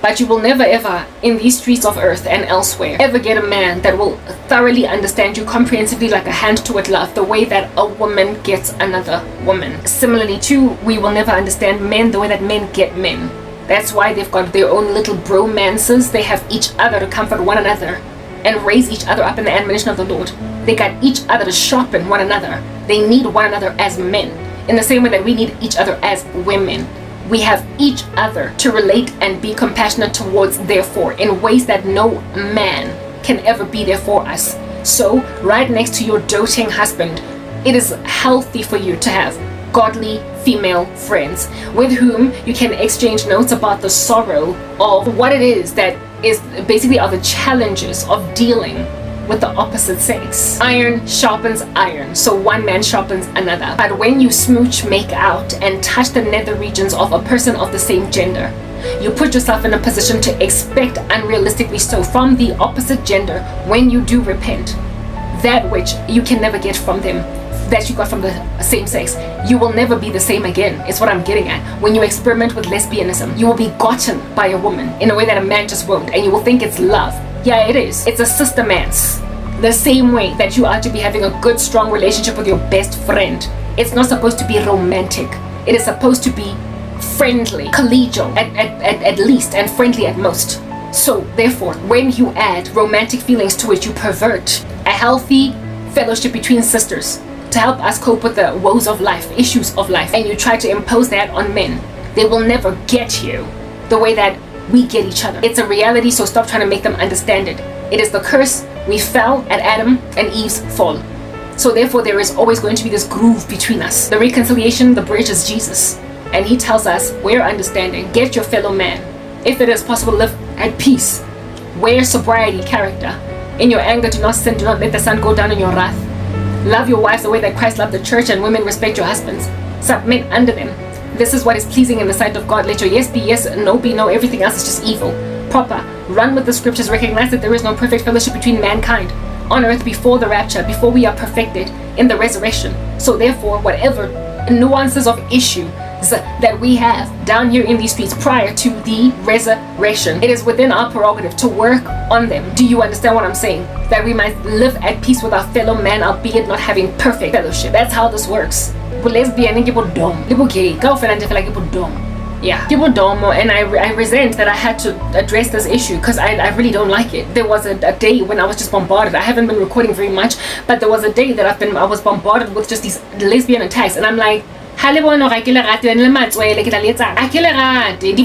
But you will never ever, in these streets of earth and elsewhere, ever get a man that will thoroughly understand you comprehensively like a hand to a glove, the way that a woman gets another woman. Similarly too, we will never understand men the way that men get men. That's why they've got their own little bromances. They have each other to comfort one another and raise each other up in the admonition of the Lord. They got each other to sharpen one another. They need one another as men, in the same way that we need each other as women. We have each other to relate and be compassionate towards, therefore, in ways that no man can ever be there for us. So, right next to your doting husband, it is healthy for you to have godly female friends with whom you can exchange notes about the sorrow of what it is that is basically are the challenges of dealing with the opposite sex. Iron sharpens iron, so one man sharpens another. But when you smooch, make out, and touch the nether regions of a person of the same gender, you put yourself in a position to expect, unrealistically so, from the opposite gender, when you do repent, that which you can never get from them, that you got from the same sex. You will never be the same again, is what I'm getting at. When you experiment with lesbianism, you will be gotten by a woman in a way that a man just won't, and you will think it's love. Yeah, it is. It's a sister-mance. The same way that you are to be having a good, strong relationship with your best friend. It's not supposed to be romantic. It is supposed to be friendly, collegial at least, and friendly at most. So, therefore, when you add romantic feelings to it, you pervert a healthy fellowship between sisters to help us cope with the woes of life, issues of life, and you try to impose that on men. They will never get you the way that we get each other. It's a reality, so stop trying to make them understand it. It is the curse. We fell at Adam and Eve's fall. So therefore, there is always going to be this groove between us. The reconciliation, the bridge is Jesus. And he tells us, we're understanding. Get your fellow man. If it is possible, live at peace. Wear sobriety, character. In your anger, do not sin. Do not let the sun go down in your wrath. Love your wives the way that Christ loved the church, and women respect your husbands. Submit under them. This is what is pleasing in the sight of God. Let your yes be yes, no be no. Everything else is just evil. Proper. Run with the scriptures. Recognize that there is no perfect fellowship between mankind on earth before the rapture, before we are perfected in the resurrection. So therefore, whatever nuances of issue that we have down here in these streets prior to the resurrection, it is within our prerogative to work on them. Do you understand what I'm saying? That we might live at peace with our fellow man, albeit not having perfect fellowship. That's how this works. Lesbian and gay, yeah, and I resent that I had to address this issue because I really don't like it. There was a day when I was just bombarded. I haven't been recording very much, but there was a day that I was bombarded with just these lesbian attacks, and I'm like, the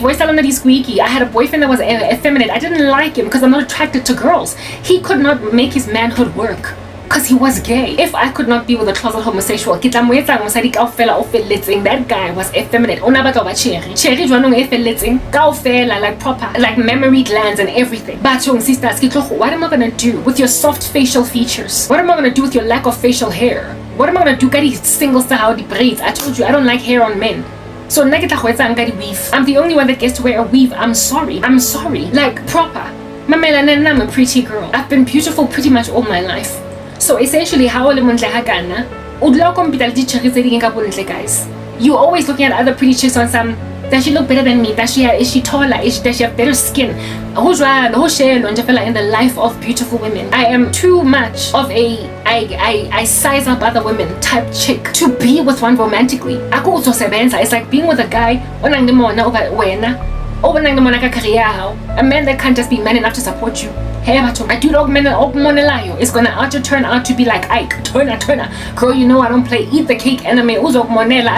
voice alone is squeaky. I had a boyfriend that was effeminate. I didn't like him because I'm not attracted to girls. He could not make his manhood work because he was gay. If I could not be with a closet homosexual, that guy was effeminate. Like proper, like mammary glands and everything. But sisters, what am I gonna do with your soft facial features? What am I gonna do with your lack of facial hair? What am I gonna do? Singles to how the braids. I told you I don't like hair on men. So I'm the only one that gets to wear a weave. I'm sorry. Like proper. I'm a pretty girl. I've been beautiful pretty much all my life. So essentially, how guys? You always looking at other pretty chicks on some. Does she look better than me? Is she taller? Does she have better skin? In the life of beautiful women, I am too much of a I size up other women type chick to be with one romantically. It's like being with a guy. A man that can't just be man enough to support you. I do dog men it's gonna turn out to be like Ike, Turner. Girl, you know I don't play. Eat the cake anime. As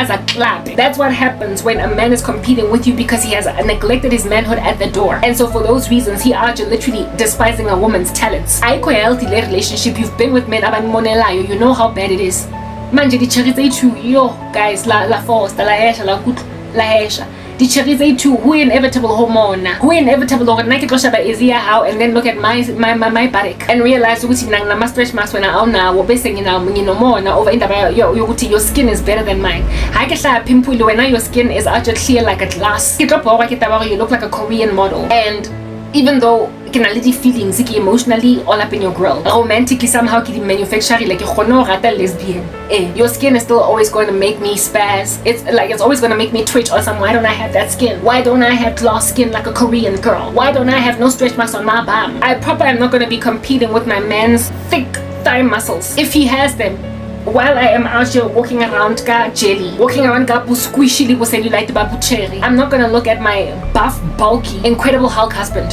a clap. That's what happens when a man is competing with you because he has neglected his manhood at the door. And so for those reasons, he are literally despising a woman's talents. I quite healthy relationship. You've been with men you know how bad it is. Manje di cherry to yo guys la force la hesha. The cherries A too, who inevitable hormone, who inevitable or naked is here how, and then look at my back and realize which na stretch marks when I now we're basing more now over in the your skin is better than mine. I get a pimple when your skin is actually clear like a glass. You look like a Korean model, and even though Kenality feelings, emotionally all up in your grill. Romantically somehow ki manufacture like lesbian. Your skin is still always going to make me spaz. It's always going to make me twitch or something. Why don't I have that skin? Why don't I have glass skin like a Korean girl? Why don't I have no stretch marks on my bum? I proper am not going to be competing with my man's thick thigh muscles if he has them. While I am out here walking around ka jelly, walking around ka squishy cellulite babu cherry, I'm not gonna look at my buff, bulky, Incredible Hulk husband.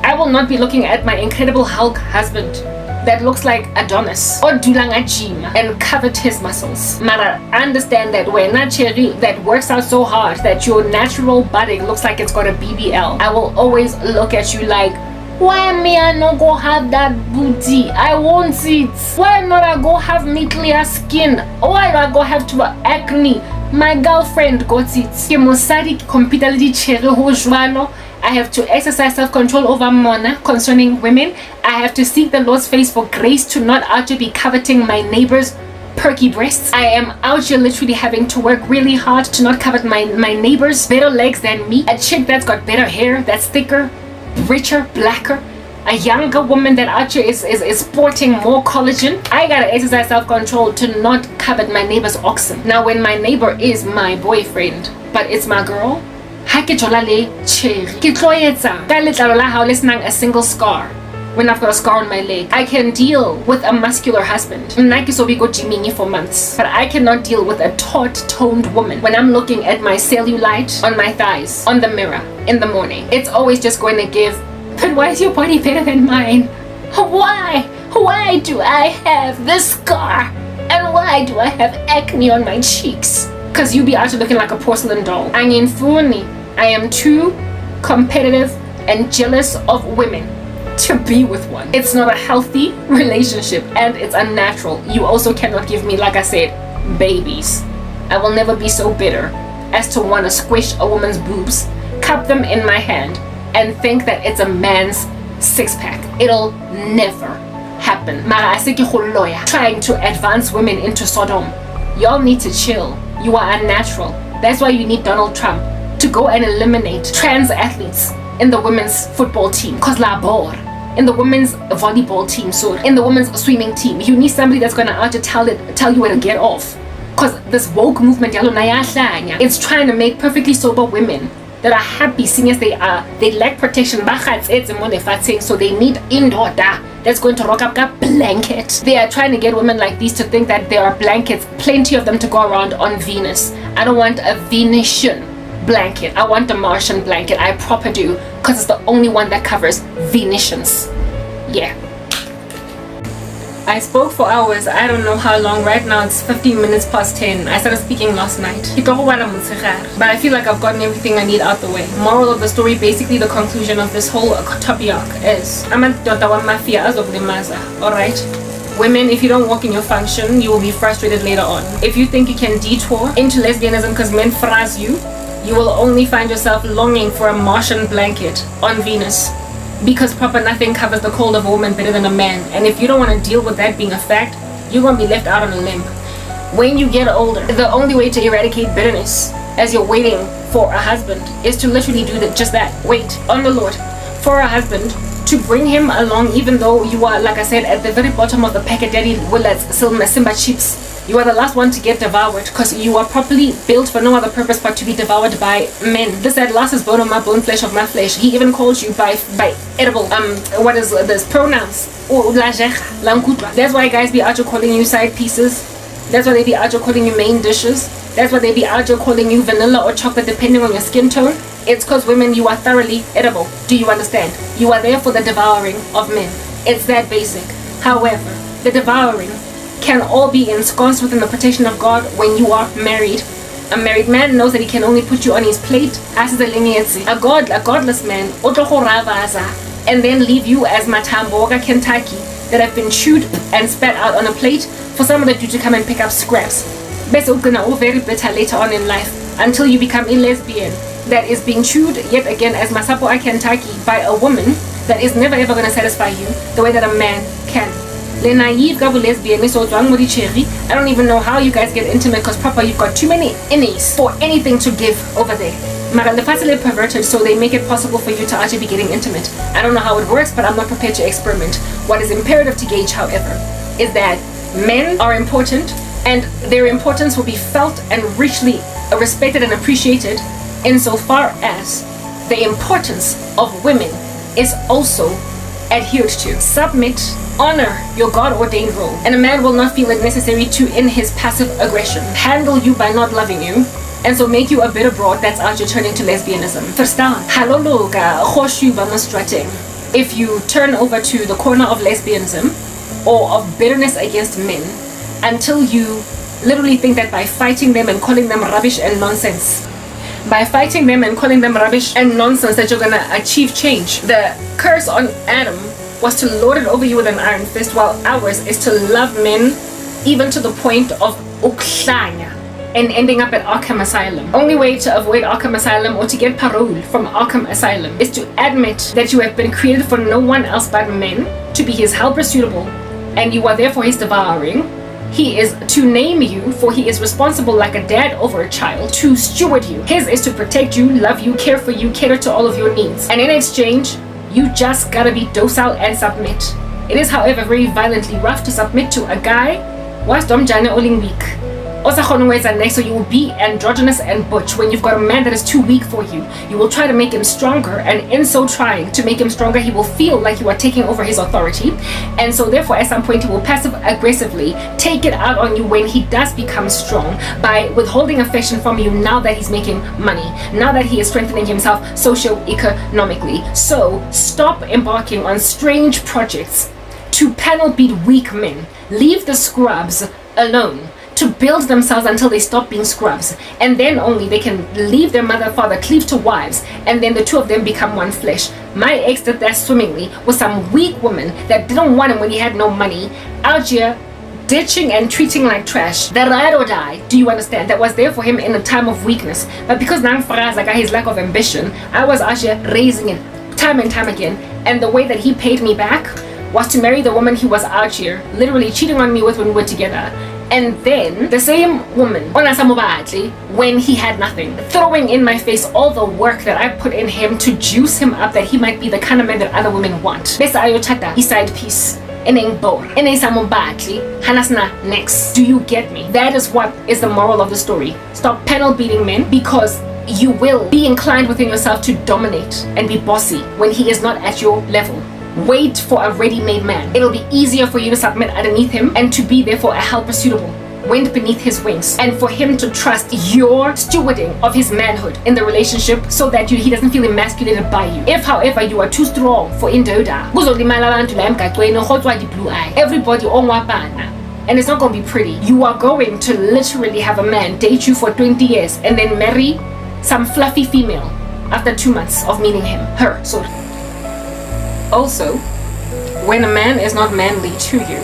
I will not be looking at my Incredible Hulk husband that looks like Adonis or dulang a gym and covered his muscles. Mara, understand that when a cherry that works out so hard that your natural body looks like it's got a BBL, I will always look at you like, why me I not go have that booty? I want it. Why not I go have me clear skin? Why do I go have to acne? My girlfriend got it. I have to exercise self-control over Mona concerning women. I have to seek the Lord's face for grace to not out to be coveting my neighbor's perky breasts. I am out here literally having to work really hard to not covet my neighbor's better legs than me. A chick that's got better hair, that's thicker, richer, blacker, a younger woman that actually is sporting more collagen. I gotta exercise self-control to not covet my neighbor's oxen. Now when my neighbor is my boyfriend but it's my girl, a single scar. When I've got a scar on my leg, I can deal with a muscular husband for months, but I cannot deal with a taut-toned woman when I'm looking at my cellulite on my thighs on the mirror in the morning. It's always just going to give, but why is your body better than mine? Why do I have this scar? And why do I have acne on my cheeks? Because you be out looking like a porcelain doll. I am too competitive and jealous of women to be with one. It's not a healthy relationship and it's unnatural. You also cannot give me, like I said, babies. I will never be so bitter as to want to squish a woman's boobs, cup them in my hand, and think that it's a man's six-pack. It'll never happen. Trying to advance women into Sodom. Y'all need to chill. You are unnatural. That's why you need Donald Trump to go and eliminate trans athletes in the women's football team. Cause la bored. In the women's volleyball team, so in the women's swimming team, you need somebody that's gonna out to tell you where to get off. Cause this woke movement, it's trying to make perfectly sober women that are happy seeing as they lack protection, so they need indoor that's going to rock up a blanket. They are trying to get women like these to think that there are blankets, plenty of them to go around on Venus. I don't want a Venetian blanket. I want a Martian blanket. I proper do, because it's the only one that covers Venetians. Yeah. I spoke for hours. I don't know how long. Right now it's 15 minutes past 10. I started speaking last night. But I feel like I've gotten everything I need out the way. Moral of the story, basically the conclusion of this whole topic is alright? Women, if you don't walk in your function, you will be frustrated later on. If you think you can detour into lesbianism because men fraze you, you will only find yourself longing for a Martian blanket on Venus. Because proper nothing covers the cold of a woman better than a man. And if you don't want to deal with that being a fact, you're going to be left out on a limb. When you get older, the only way to eradicate bitterness as you're waiting for a husband is to literally do just that. Wait on the Lord for a husband, to bring him along, even though you are, like I said, at the very bottom of the packet, daddy Willard's Simba chips. You are the last one to get devoured because you are properly built for no other purpose but to be devoured by men. This at last is bone of my bone, flesh of my flesh. He even calls you by edible, what is this, pronouns. That's why guys be out here calling you side pieces. That's why they be out here calling you main dishes. That's why they be out here calling you vanilla or chocolate depending on your skin tone. It's because women, you are thoroughly edible. Do you understand? You are there for the devouring of men. It's that basic. However, the devouring can all be ensconced within the protection of God when you are married. A married man knows that he can only put you on his plate as a godless man, and then leave you as matamboga Kentucky that have been chewed and spat out on a plate for someone like you to come and pick up scraps. Very bitter later on in life until you become a lesbian that is being chewed yet again as masapo Kentucky by a woman that is never ever going to satisfy you the way that a man can. Le naive lesbian is so cherry. I don't even know how you guys get intimate because proper you've got too many innies for anything to give over there. Mara lefatshe perverted, so they make it possible for you to actually be getting intimate. I don't know how it works, but I'm not prepared to experiment. What is imperative to gauge, however, is that men are important, and their importance will be felt and richly respected and appreciated insofar as the importance of women is also adhered to. Submit, honor your God-ordained role, and a man will not feel it necessary to, in his passive aggression, handle you by not loving you, and so make you a bitter broad that's out here turning to lesbianism. Verstaan? Halologa, khoshu bamustrating. If you turn over to the corner of lesbianism or of bitterness against men until you literally think that by fighting them and calling them rubbish and nonsense, that you're gonna achieve change. The curse on Adam was to lord it over you with an iron fist, while ours is to love men even to the point of uklanya and ending up at Arkham Asylum. Only way to avoid Arkham Asylum or to get parole from Arkham Asylum is to admit that you have been created for no one else but men, to be his helper suitable, and you are therefore his devouring. He is to name you, for he is responsible like a dad over a child, to steward you. His is to protect you, love you, care for you, cater to all of your needs. And in exchange, you just gotta be docile and submit. It is, however, very violently rough to submit to a guy whilst domjane oling weak. So you will be androgynous and butch when you've got a man that is too weak for you. You will try to make him stronger, and in so trying to make him stronger, he will feel like you are taking over his authority, and so therefore at some point he will passive aggressively take it out on you when he does become strong by withholding affection from you now that he's making money, now that he is strengthening himself socio-economically. So stop embarking on strange projects to panel beat weak men. Leave the scrubs alone to build themselves until they stop being scrubs, and then only they can leave their mother, father, cleave to wives, and then the two of them become one flesh. My ex did that swimmingly with some weak woman that didn't want him when he had no money, out here ditching and treating like trash. The ride or die, do you understand, that was there for him in a time of weakness. But because Nang Faraz, like his lack of ambition, I was out here raising it time and time again, and the way that he paid me back was to marry the woman he was out here literally cheating on me with when we were together. And then the same woman, when he had nothing, throwing in my face all the work that I put in him to juice him up that he might be the kind of man that other women want. Besa ayochata, his side piece. Next. Do you get me? That is what is the moral of the story. Stop panel beating men, because you will be inclined within yourself to dominate and be bossy when he is not at your level. Wait for a ready-made man. It'll be easier for you to submit underneath him and to be therefore a helper suitable, wind beneath his wings, and for him to trust your stewarding of his manhood in the relationship so that he doesn't feel emasculated by you. If however you are too strong for indoda, everybody and it's not going to be pretty. You are going to literally have a man date you for 20 years and then marry some fluffy female after 2 months of meeting her. So also, when a man is not manly to you,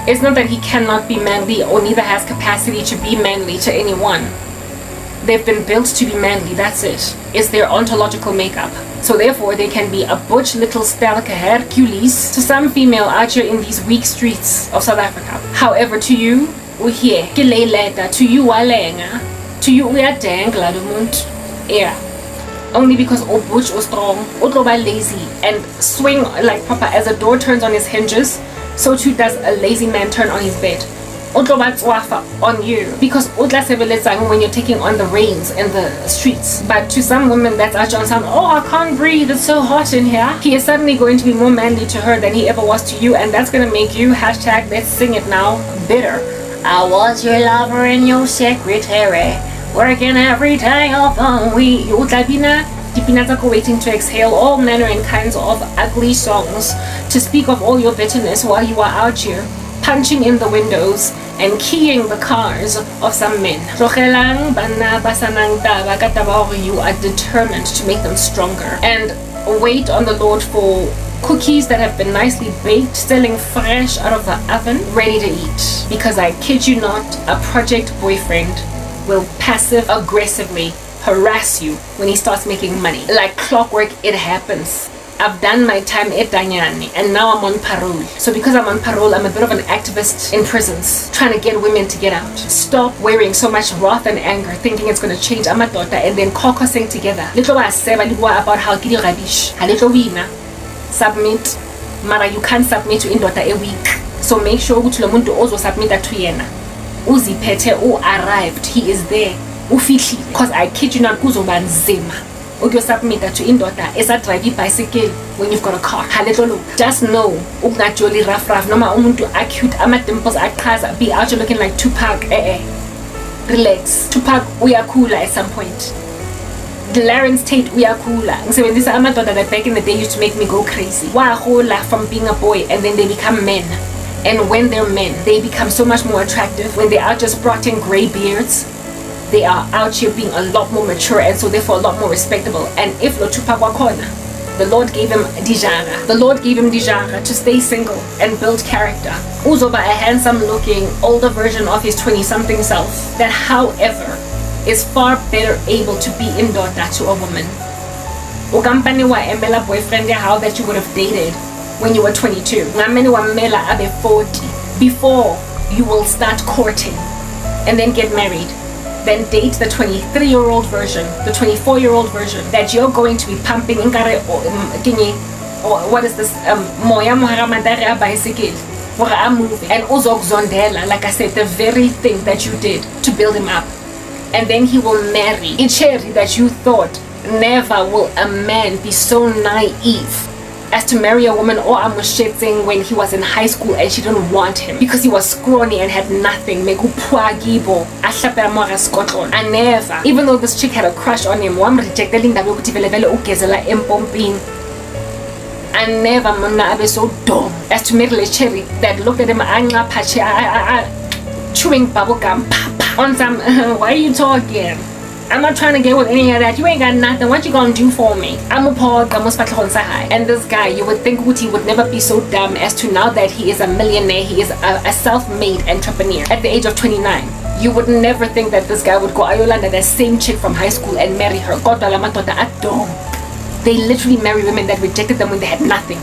it's not that he cannot be manly or neither has capacity to be manly to anyone. They've been built to be manly, that's it. It's their ontological makeup. So therefore, they can be a butch little stalker Hercules to some female out here in these weak streets of South Africa. However, to you, uhiye, kileleta, to you walenga, to you uyadengla dumuntu. Yeah. Only because butch or strong, or lazy and swing like proper. As a door turns on its hinges, so too does a lazy man turn on his bed. On you, because when you're taking on the reins in the streets. But to some women that's actually on some, oh, I can't breathe, it's so hot in here, he is suddenly going to be more manly to her than he ever was to you, and that's gonna make you, hashtag let's sing it now, bitter. I was your lover and your secretary, working every day of the week. Waiting to exhale all manner and kinds of ugly songs to speak of all your bitterness while you are out here punching in the windows and keying the cars of some men. You are determined to make them stronger, and wait on the Lord for cookies that have been nicely baked, selling fresh out of the oven, ready to eat. Because I kid you not, a project boyfriend will passive aggressively harass you when he starts making money. Like clockwork, it happens. I've done my time at Danyani and now I'm on parole. So because I'm on parole, I'm a bit of an activist in prisons, trying to get women to get out. Stop wearing so much wrath and anger, thinking it's going to change Amadota, and then caucusing together. Little was said about how Gidi Radish, a little winner. Submit. Mara, you can't submit to Indota a week. So make sure Utulamuntu also submit that to Yena. Uzi Pete arrived. He is there. Ufitli. Because I kid you not, Kuzoban Zema. You submit that to Indota is a driving bicycle when you've got a car. Just know, Ugnajoli Raf, no matter acute, ama dimples, akaza, be out looking like Tupac. Relax. Tupac, we are cooler at some point. The Lawrence Tate, we are cooler. So when this Amadota that back in the day used to make me go crazy. Wahola from being a boy and then they become men. And when they're men, they become so much more attractive. When they are just sporting gray beards, they are out here being a lot more mature and so therefore a lot more respectable. And if Lo Tupac Wakona, the Lord gave him Dijara. The Lord gave him Dijara to stay single and build character. Uzoba, a handsome looking older version of his 20-something self. That however is far better able to be in daughter to a woman. Ukampani wa emela boyfriend how that you would have dated when you were 22. Ngameni wa mela abe 40 before you will start courting and then get married. Then date the 23-year-old version, the 24-year-old version that you're going to be pumping inkare or what is this moya moharamandare bicycle for a movie and uzok zondela, like I said, the very thing that you did to build him up. And then he will marry a cherry that you thought. Never will a man be so naive as to marry a woman or a mushetzing when he was in high school and she didn't want him because he was scrawny and had nothing. I never, even though this chick had a crush on him, I never mona abe so dumb as to marry a cherry that looked at him chewing bubblegum on some why are you talking? I'm not trying to get with any of that. You ain't got nothing. What you gonna do for me? I'm a Paul. And this guy, you would think Uti would never be so dumb as to now that he is a millionaire, he is a self-made entrepreneur at the age of 29. You would never think that this guy would go Ayolanda, that same chick from high school, and marry her. They literally marry women that rejected them when they had nothing.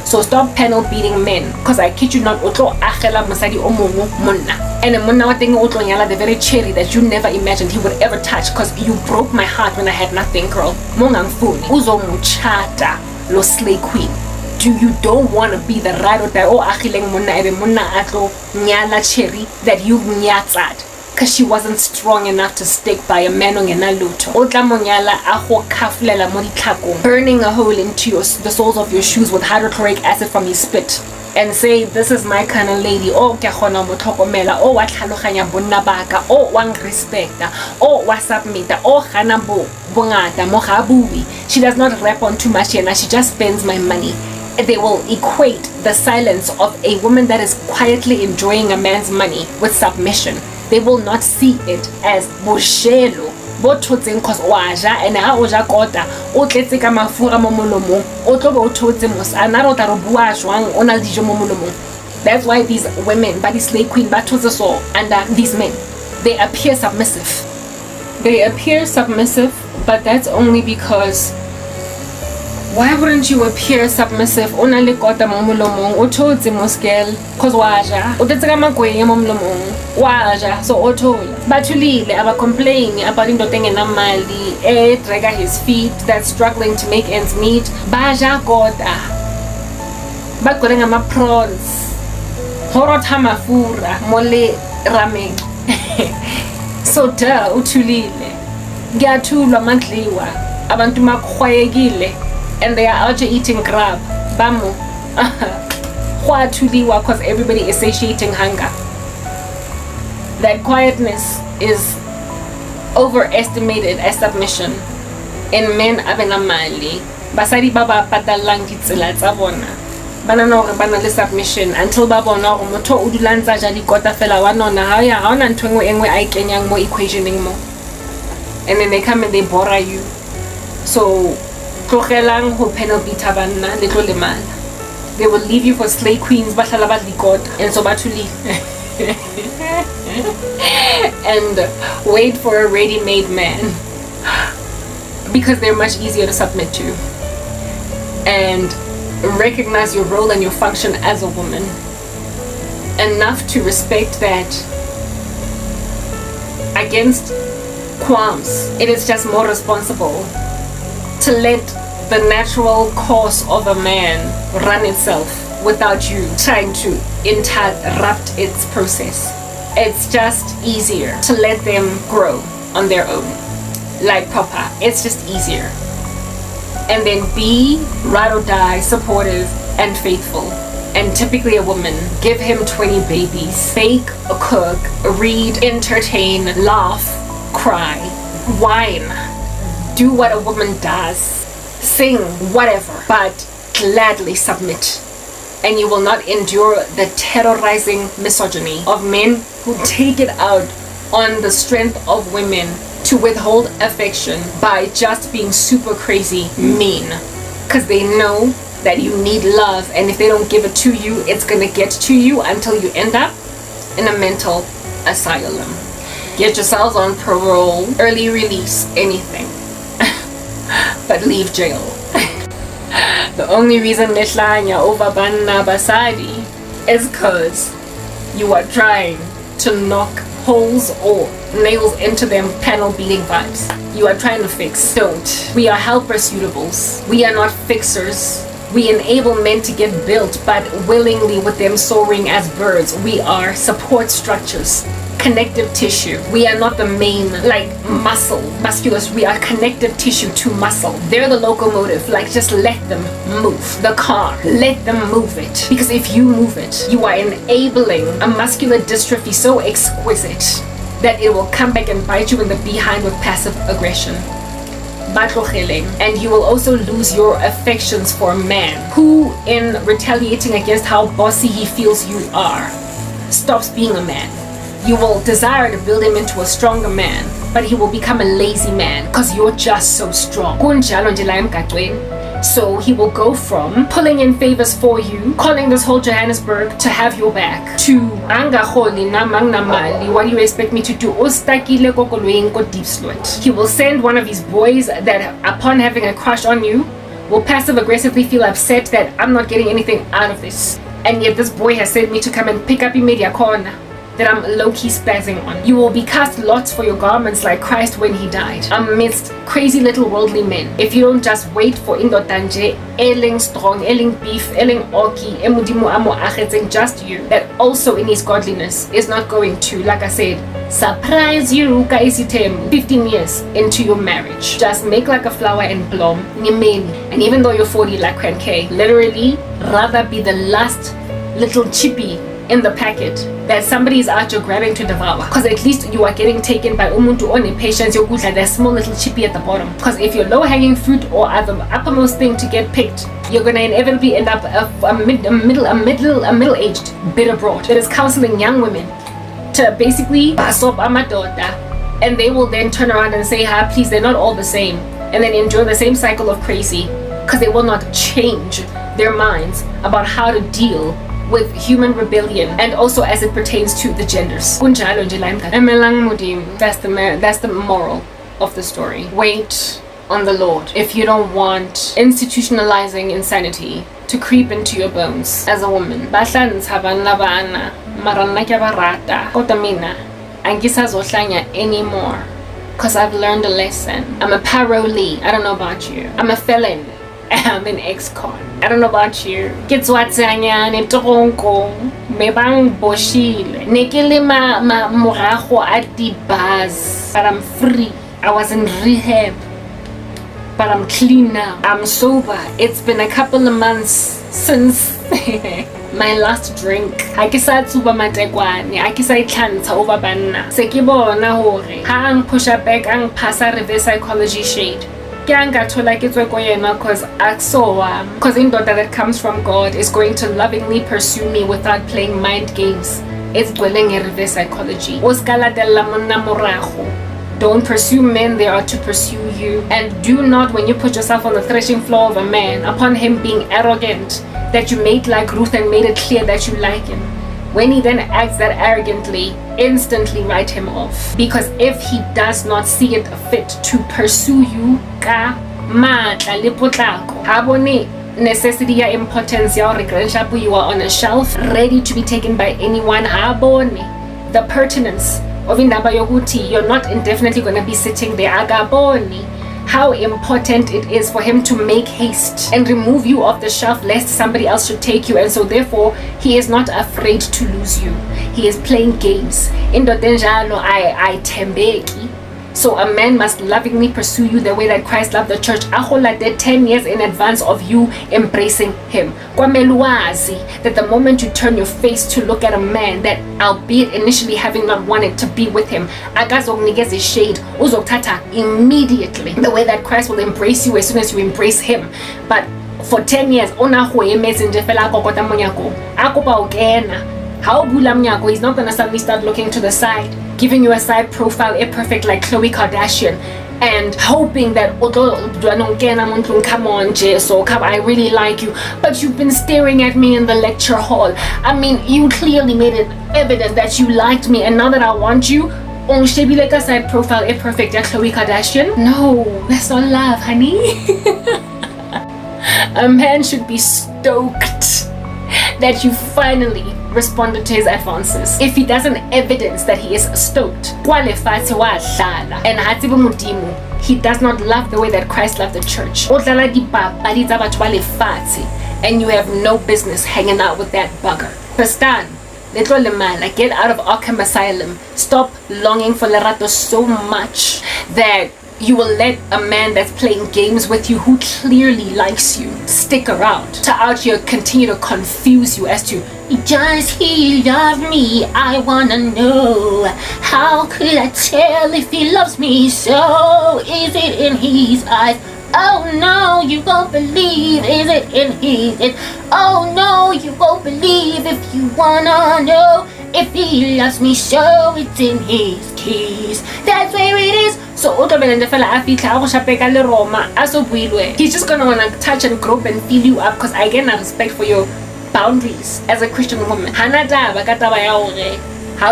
So stop panel beating men, cause I kid you not, and the very cherry that you never imagined he would ever touch, cause you broke my heart when I had nothing, girl. Uzo muchata lo slay queen. You don't want to be the raro that cherry that you nyatsad, cause she wasn't strong enough to stick by a man on luto. Burning a hole into the soles of your shoes with hydrochloric acid from his spit and say, this is my kind of lady. Oh, ke khona mo tlhokomela. Oh, wa tlhaloganya bonna baka. Oh, wa respecta. Oh, wa submita. Oh, gana bo bongata mo ga bui. She does not rap on too much and she just spends my money. They will equate the silence of a woman that is quietly enjoying a man's money with submission. They will not see it as boshelo. Bototseng cause waja and ha oja kota o tletse ka mafura mo molomong o tlo bo thotse mos anaro tla ro bua jwang ona dijo mo molomong. That's why these women, but these slave queen battles us all under these men, they appear submissive. But that's only because why wouldn't you appear submissive? Ona le kota mo molomong o thotse mos girl cause waja o tletse ka makwenya mo molomong waja so o thola. Batulile aba complain about indoteng enamali drag his feet, that's struggling to make ends meet. Baja kota bakoreng ama prawns horotha mafura mole ramen. So uthulile ngiyathulwa mandliwa abantu makhwayekile and they are out here eating crab bamo cause everybody is satiating hunger. That quietness is overestimated as submission in men abenamali. Basadi baba patalang ditsela tsa bona bana no re bana le submission until ba bona gore motho o dulanza ja dikota fela wa nona ha ya ona ntho engwe a ikenyang mo equationing mo, and then they come and they bore you. So tlogelang ho panel beat abanna le tlo lemala. They will leave you for slay queens ba hlala ba dikota and so bathuli and wait for a ready-made man because they're much easier to submit to. and recognize your role and your function as a woman enough to respect that against qualms, it is just more responsible to let the natural course of a man run itself without you trying to interrupt its process. It's just easier to let them grow on their own, like Papa. It's just easier. And then be ride or die, supportive and faithful. And typically a woman, give him 20 babies, bake, cook, read, entertain, laugh, cry, whine, do what a woman does, sing, whatever, but gladly submit. And you will not endure the terrorizing misogyny of men who take it out on the strength of women to withhold affection by just being super crazy mean, because they know that you need love, and if they don't give it to you, it's gonna get to you until you end up in a mental asylum. Get yourselves on parole, early release, anything, but leave jail. The only reason Nehlanya over Banna Basadi is because you are trying to knock holes or nails into them panel beating vibes. You are trying to fix. Don't. We are helper suitables. We are not fixers. We enable men to get built, but willingly with them soaring as birds. We are support structures, connective tissue. We are not the main, like, musculus. We are connective tissue to muscle. They're the locomotive. Like, just let them move. The car, let them move it. Because if you move it, you are enabling a muscular dystrophy so exquisite that it will come back and bite you in the behind with passive aggression. And you will also lose your affections for a man who, in retaliating against how bossy he feels you are, stops being a man. You will desire to build him into a stronger man, but he will become a lazy man because you're just so strong. So he will go from pulling in favors for you, calling this whole Johannesburg to have your back, to what do you expect me to do? Deep slot. He will send one of his boys that, upon having a crush on you, will passive aggressively feel upset that I'm not getting anything out of this, and yet this boy has sent me to come and pick up immediate corner that I'm low-key spazzing on. You will be cast lots for your garments like Christ when he died, amidst crazy little worldly men. If you don't just wait for indotanje, eling strong, eling beef, eling oki, emudimu amo achetzeng just you, that also in his godliness is not going to, like I said, surprise you kaisitem 15 years into your marriage. Just make like a flower and bloom, nimeni. And even though you're 40 like Kwan K, literally rather be the last little chippy in the packet that somebody is out there grabbing to devour, because at least you are getting taken by umuntu on impatience yokudla that small little chippy at the bottom. Because if you're low-hanging fruit or are the uppermost thing to get picked, you're gonna inevitably end up a middle-aged bitter broad that is counseling young women to basically basop amadoda, and they will then turn around and say, "Ha, please, they're not all the same," and then enjoy the same cycle of crazy because they will not change their minds about how to deal with human rebellion, and also as it pertains to the genders. That's the moral of the story. Wait on the Lord if you don't want institutionalizing insanity to creep into your bones as a woman. Anymore, because I've learned a lesson. I'm a parolee. I don't know about you. I'm a felon. I'm an ex-con. I don't know about you. Kids watsanya ne toronko me bang boshile. Nekele ma morago at the bars. But I'm free. I was in rehab. But I'm clean now. I'm sober. It's been a couple of months since my last drink. Ha ke sa tsuba matekwane, ha ke sa itlhantsha over banna. Se ke bona hore ha ang push up back ang pasa reverse psychology shade. Because indoda that comes from God is going to lovingly pursue me without playing mind games. It's dwelling in reverse psychology. Don't pursue men, they are to pursue you. And do not, when you put yourself on the threshing floor of a man, upon him being arrogant, that you made like Ruth and made it clear that you like him. When he then acts that arrogantly, instantly write him off. Because if he does not see it fit to pursue you, necessity ya importance ya you are on a shelf ready to be taken by anyone. The pertinence of indaba yokuthi you're not indefinitely going to be sitting there. Agaboni how important it is for him to make haste and remove you off the shelf lest somebody else should take you. And so therefore he is not afraid to lose you. He is playing games. I tembeki. So a man must lovingly pursue you the way that Christ loved the church. Ahola did 10 years in advance of you embracing him. Kwameluazi that the moment you turn your face to look at a man that, albeit initially having not wanted to be with him, agazognikeze shade uzokuthatha immediately. The way that Christ will embrace you as soon as you embrace him. But for 10 years, he's not gonna suddenly start looking to the side, giving you a side profile perfect like Khloe Kardashian, and hoping that come on so come, I really like you, but you've been staring at me in the lecture hall. I mean, you clearly made it evident that you liked me, and now that I want you, should be like a side profile perfect like Khloe Kardashian. No, that's not love, honey. A man should be stoked that you finally responded to his advances. If he doesn't evidence that he is stoked, and he does not love the way that Christ loved the church, and you have no business hanging out with that bugger. Pastan, get out of Arkham Asylum. Stop longing for Lerato so much that you will let a man that's playing games with you, who clearly likes you, stick around to out here continue to confuse you as to, does he love me? I wanna know. How could I tell if he loves me so? Is it in his eyes? Oh no, you won't believe. Is it in his? Oh no, you won't believe. If you wanna know if he loves me so, it's in his keys. That's where it is. So he's just gonna wanna touch and grope and fill you up, because I get no respect for your boundaries as a Christian woman. How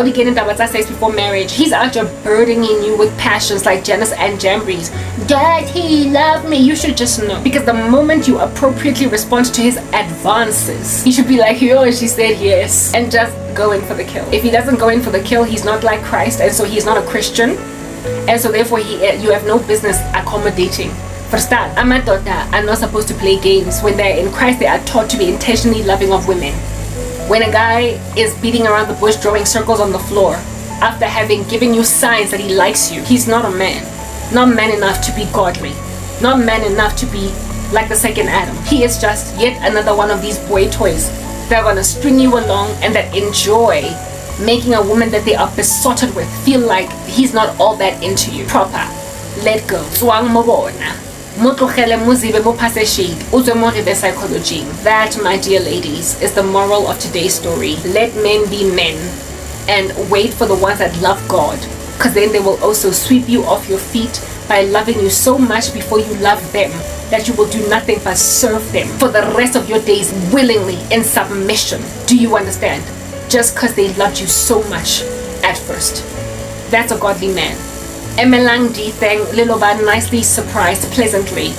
do you get into sex before marriage? He's out here burdening you with passions like Janus and Jambres. Does he love me? You should just know, because the moment you appropriately respond to his advances, he should be like, yo, she said yes, and just go in for the kill. If he doesn't go in for the kill, he's not like Christ, and so he's not a Christian, and so therefore you have no business accommodating. For start, Amadota are not supposed to play games. When they're in Christ, they are taught to be intentionally loving of women. When a guy is beating around the bush, drawing circles on the floor, after having given you signs that he likes you, he's not a man. Not man enough to be godly. Not man enough to be like the second Adam. He is just yet another one of these boy toys that are gonna string you along and that enjoy making a woman that they are besotted with feel like he's not all that into you. Proper. Let go. Swang mobona. Psychology. That, my dear ladies, is the moral of today's story. Let men be men and wait for the ones that love God, because then they will also sweep you off your feet by loving you so much before you love them that you will do nothing but serve them for the rest of your days willingly in submission. Do you understand? Just because they loved you so much at first. That's a godly man. Emelang Ditheng Liloban nicely surprised pleasantly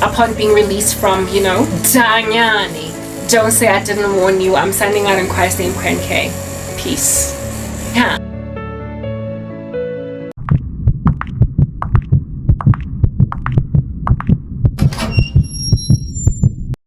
upon being released from, Danyani. Don't say I didn't warn you. I'm signing out in Christ's name, Krenke. Peace. Yeah.